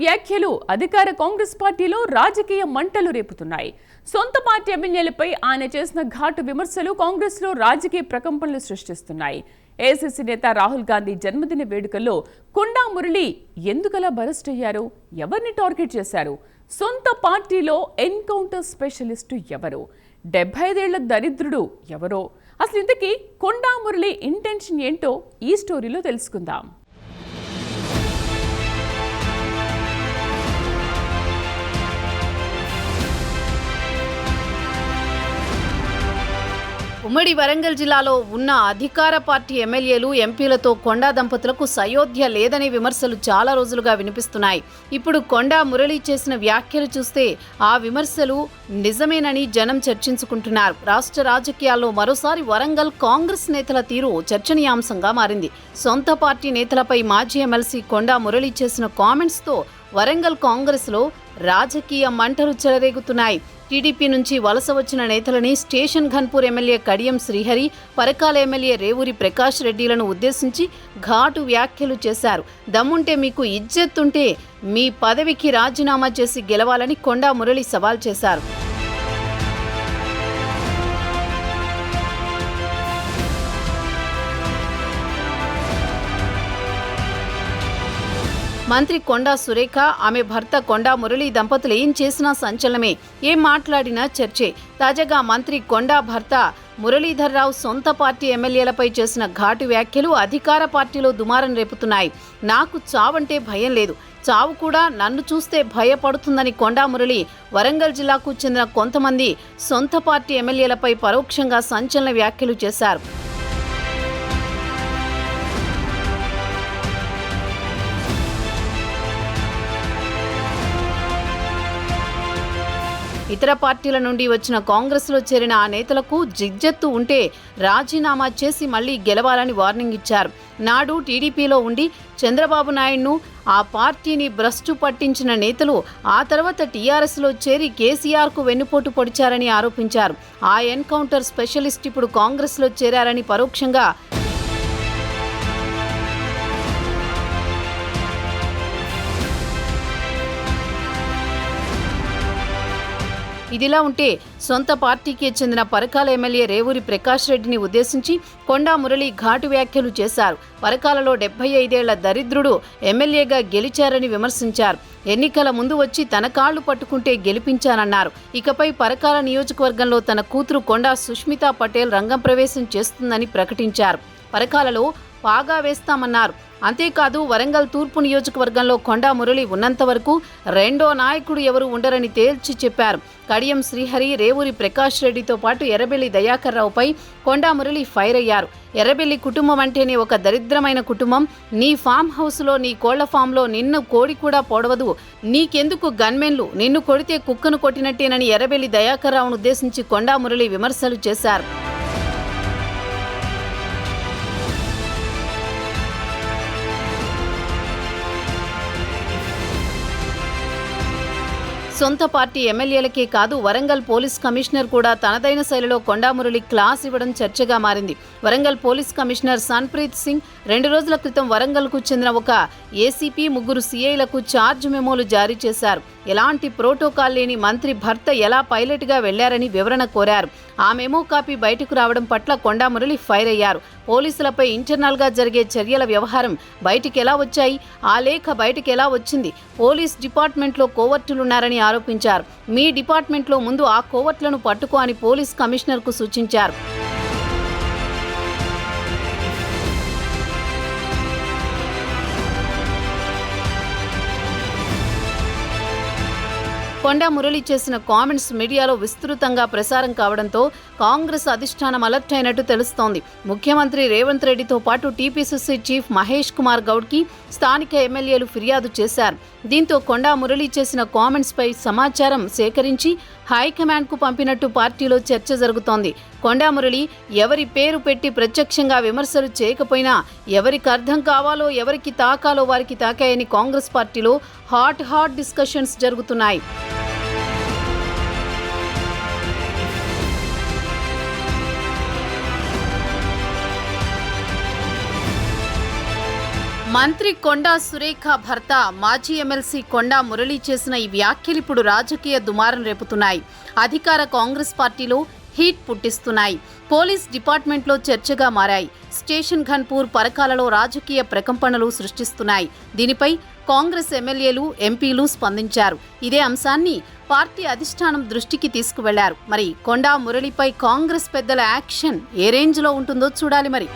వ్యాఖ్యలు అధికార కాంగ్రెస్ పార్టీలో రాజకీయ మంటలు రేపుతున్నాయి. సొంత పార్టీ ఎమ్మెల్యేలపై ఆయన చేసిన ఘాటు విమర్శలు కాంగ్రెస్ లో రాజకీయ ప్రకంపనలు సృష్టిస్తున్నాయి. ఏఐసీసీ నేత రాహుల్ గాంధీ జన్మదిన వేడుకల్లో కొండా మురళి ఎందుకలా బరస్ట్ అయ్యారు? ఎవరిని టార్గెట్ చేశారు? సొంత పార్టీలో ఎన్కౌంటర్ స్పెషలిస్టు ఎవరు? 75 ఏళ్ల దరిద్రుడు ఎవరో? అసలు ఇంతకీ కొండా మురళి ఇంటెన్షన్ ఏంటో ఈ స్టోరీలో తెలుసుకుందాం. ఉమ్మడి వరంగల్ జిల్లాలో ఉన్న అధికార పార్టీ ఎమ్మెల్యేలు, ఎంపీలతో కొండా దంపతులకు సయోధ్య లేదనే విమర్శలు చాలా రోజులుగా వినిపిస్తున్నాయి. ఇప్పుడు కొండా మురళి చేసిన వ్యాఖ్యలు చూస్తే ఆ విమర్శలు నిజమేనని జనం చర్చించుకుంటున్నారు. రాష్ట్ర రాజకీయాల్లో మరోసారి వరంగల్ కాంగ్రెస్ నేతల తీరు చర్చనీయాంశంగా మారింది. సొంత పార్టీ నేతలపై మాజీ ఎమ్మెల్సీ కొండా మురళి చేసిన కామెంట్స్తో వరంగల్ కాంగ్రెస్లో రాజకీయ మంటలు చెలరేగుతున్నాయి. టీడీపీ నుంచి వలస వచ్చిన నేతలని station Ghanpur MLA Kadiyam Srihari, Parakala MLA Revuri Prakash రెడ్డిలను ఉద్దేశించి ఘాటు వ్యాఖ్యలు చేశారు. దమ్ముంటే, మీకు ఇజ్జత్తుంటే మీ పదవికి రాజీనామా చేసి గెలవాలని కొండా మురళి సవాల్ చేశారు. మంత్రి కొండా సురేఖ, ఆమె భర్త కొండా మురళి దంపతులు ఏం చేసినా సంచలనమే, ఏం మాట్లాడినా చర్చే. తాజాగా మంత్రి కొండా భర్త మురళీధర్రావు సొంత పార్టీ ఎమ్మెల్యేలపై చేసిన ఘాటు వ్యాఖ్యలు అధికార పార్టీలో దుమారం రేపుతున్నాయి. నాకు చావంటే భయం లేదు, చావు కూడా నన్ను చూస్తే భయపడుతుందని కొండా మురళి వరంగల్ జిల్లాకు చెందిన కొంతమంది సొంత పార్టీ ఎమ్మెల్యేలపై పరోక్షంగా సంచలన వ్యాఖ్యలు చేశారు. ఇతర పార్టీల నుండి వచ్చిన కాంగ్రెస్లో చేరిన ఆ నేతలకు జిజ్జత్తు ఉంటే రాజీనామా చేసి మళ్లీ గెలవాలని వార్నింగ్ ఇచ్చారు. నాడు టీడీపీలో ఉండి చంద్రబాబు నాయుడును, ఆ పార్టీని భ్రష్టు పట్టించిన నేతలు ఆ తర్వాత టీఆర్ఎస్లో చేరి కేసీఆర్కు వెన్నుపోటు పొడిచారని ఆరోపించారు. ఆ ఎన్కౌంటర్ స్పెషలిస్ట్ ఇప్పుడు కాంగ్రెస్లో చేరారని పరోక్షంగా ఇదిలా ఉంటే, సొంత పార్టీకి చెందిన పరకాల ఎమ్మెల్యే రేవూరి ప్రకాష్ రెడ్డిని ఉద్దేశించి కొండా మురళి ఘాటు వ్యాఖ్యలు చేశారు. పరకాలలో 75 ఏళ్ల దరిద్రుడు ఎమ్మెల్యేగా గెలిచారని విమర్శించారు. ఎన్నికల ముందు వచ్చి తన కాళ్లు పట్టుకుంటే గెలిపించానన్నారు. ఇకపై పరకాల నియోజకవర్గంలో తన కూతురు కొండా సుష్మితా పటేల్ రంగం ప్రవేశం చేస్తుందని ప్రకటించారు. పరకాలలో పాగా వేస్తామన్నారు. అంతేకాదు, వరంగల్ తూర్పు నియోజకవర్గంలో కొండా మురళి ఉన్నంత వరకు రెండో నాయకుడు ఎవరు ఉండరని తేల్చి చెప్పారు. కడియం శ్రీహరి, రేవూరి ప్రకాష్ రెడ్డితో పాటు ఎర్రబెల్లి దయాకర్ రావుపై కొండా మురళి ఫైర్ అయ్యారు. ఎర్రబెల్లి కుటుంబం అంటేనే ఒక దరిద్రమైన కుటుంబం. నీ ఫామ్ హౌస్లో, నీ కోళ్ల ఫామ్లో నిన్ను కోడి కూడా పొడవదు, నీకెందుకు గన్మెన్లు, నిన్ను కొడితే కుక్కను కొట్టినట్టేనని ఎర్రబెల్లి దయాకర్ రావును ఉద్దేశించి కొండా మురళి విమర్శలు చేశారు. సొంత పార్టీ ఎమ్మెల్యేలకే కాదు, వరంగల్ పోలీస్ కమిషనర్ కూడా తనదైన శైలిలో కొండా మురళి క్లాస్ ఇవ్వడం చర్చగా మారింది. వరంగల్ పోలీస్ కమిషనర్ సన్ప్రీత్ సింగ్ 2 రోజుల క్రితం వరంగల్కు చెందిన ఒక ఏసీపీ, 3 సీఐలకు ఛార్జ్ మెమోలు జారీ చేశారు. ఎలాంటి ప్రోటోకాల్ లేని మంత్రి భర్త ఎలా పైలట్గా వెళ్లారని వివరణ కోరారు. ఆ మెమో కాపీ బయటకు రావడం పట్ల కొండా మురళి ఫైర్ అయ్యారు. పోలీసులపై ఇంటర్నల్గా జరిగే చర్యల వ్యవహారం బయటికి ఎలా వచ్చాయి, ఆ లేఖ బయటికి ఎలా వచ్చింది, పోలీస్ డిపార్ట్మెంట్లో కోవర్టులున్నారని ఆరోపించారు. మీ డిపార్ట్మెంట్లో ముందు ఆ కోవర్ట్లను పట్టుకో అని పోలీస్ కమిషనర్కు సూచించారు. కొండా మురళి చేసిన కామెంట్స్ మీడియాలో విస్తృతంగా ప్రసారం కావడంతో కాంగ్రెస్ అధిష్టానం అలర్ట్ అయినట్టు తెలుస్తోంది. ముఖ్యమంత్రి రేవంత్ రెడ్డితో పాటు టీపీసీసీ చీఫ్ మహేష్ కుమార్ గౌడ్కి స్థానిక ఎమ్మెల్యేలు ఫిర్యాదు చేశారు. దీంతో కొండా మురళి చేసిన కామెంట్స్పై సమాచారం సేకరించి హైకమాండ్కు పంపినట్టు పార్టీలో చర్చ జరుగుతోంది. కొండా మురళి ఎవరి పేరు పెట్టి ప్రత్యక్షంగా విమర్శలు చేయకపోయినా ఎవరికి అర్థం కావాలో, ఎవరికి తాకాలో వారికి తాకాయని కాంగ్రెస్ పార్టీలో హాట్ డిస్కషన్స్ జరుగుతున్నాయి. మంత్రి కొండా సురేఖ భర్త మాజీ ఎమ్మెల్సీ కొండా మురళి చేసిన ఈ వ్యాఖ్యలు ఇప్పుడు రాజకీయ దుమారం రేపుతున్నాయి. అధికార కాంగ్రెస్ పార్టీలో హీట్ పుట్టిస్తున్నాయి. పోలీస్ డిపార్ట్మెంట్లో చర్చగా మారాయి. స్టేషన్ ఘన్పూర్ పరకాలలో రాజకీయ ప్రకంపనలు సృష్టిస్తున్నాయి. దీనిపై కాంగ్రెస్ ఎమ్మెల్యేలు, ఎంపీలు స్పందించారు. ఇదే అంశాన్ని పార్టీ అధిష్టానం దృష్టికి తీసుకువెళ్లారు. మరి కొండా మురళిపై కాంగ్రెస్ పెద్దల యాక్షన్ ఏ రేంజ్లో ఉంటుందో చూడాలి మరి.